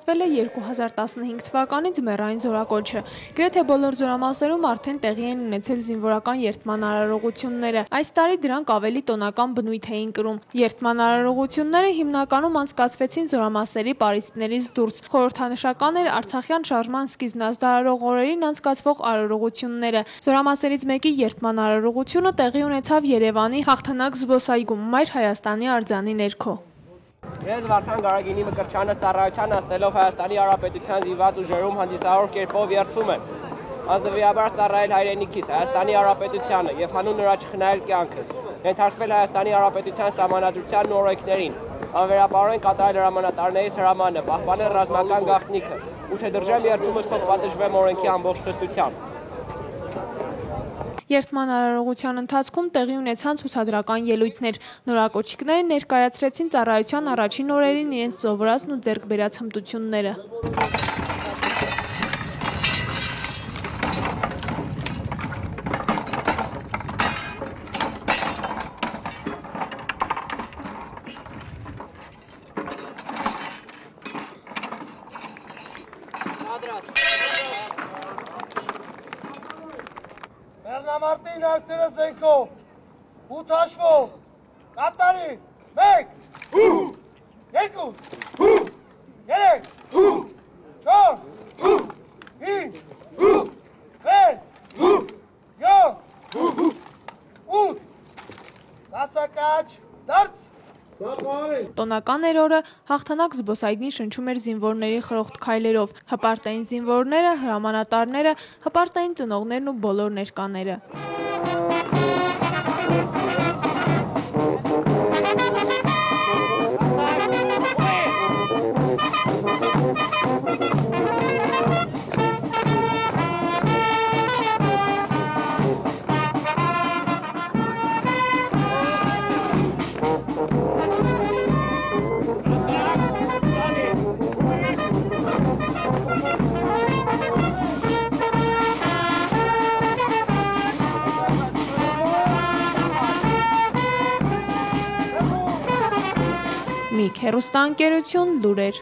հաստատվել է 2015 թվականի ձմեռային զորակոչը։ Գրեթե բոլոր զորամասերում արդեն տեղի են ունեցել զինվորական երթման արարողությունները։ Այս տարի դրանք ավելի տոնական բնույթ էին կրում։ Երթման արարողությունները հիմնականում անցկացվեցին զորամասերի պարիսպներից դուրս։ Խորհրդանշական էր արցախյան շարժման սկիզբն ազդարարող օրերին անցկացվող արարողությունները։ Զորամասերից մեկի երթման արարողությունը տեղի ունեցավ Երևանի Հաղթանակ զբոսայգում, Մայր Հայաստանի արձանի ներքո։ Ես Վարդան Գարագինի Մկրտչյանը ծառայության անցնելով Հայաստանի Հանրապետության զինված ուժերում հանդիսավոր կերպով երդվում եմ ազնվիաբար ծառայել հայրենիքիս, Հայաստանի Հանրապետությանը եւ հանուն նրա չխնայել կյանքս, ենթարկվել Հայաստանի Հանրապետության սահմանադրությանն ու օրենքներին, անվերապահորեն կատարել հրամանատարներից հրամանը, պահպանել ռազմական գաղտնիքը, ու չդրժեմ երդումս թող պատժվեմ օրենքի ամբողջ խստությամբ։ Երթման արարողության ընթացքում տեղի ունեցան ցուցադրական ելույթներ։ Նորակոչիկները ներկայացրեցին ծառայության առաջին օրերին իրենց սովորածն ու ձեռք բերած հմտությունները։ Մարտին ակտերը զենքով, 8 հաշվով, կատարի, 1, 2, 3, 4, 5, 6, 7, 8, դասակաչ, դարձ։ Տոնական էր օրը, Հաղթանակ զբոսայգին շնչում էր զինվորների խրոխտ քայլերով, հպարտ էին զինվորները, հրամանատարները, հպարտ էին ծնողներն ու բոլոր ներկաները։ Միք հեռուստաընկերություն, լուրեր։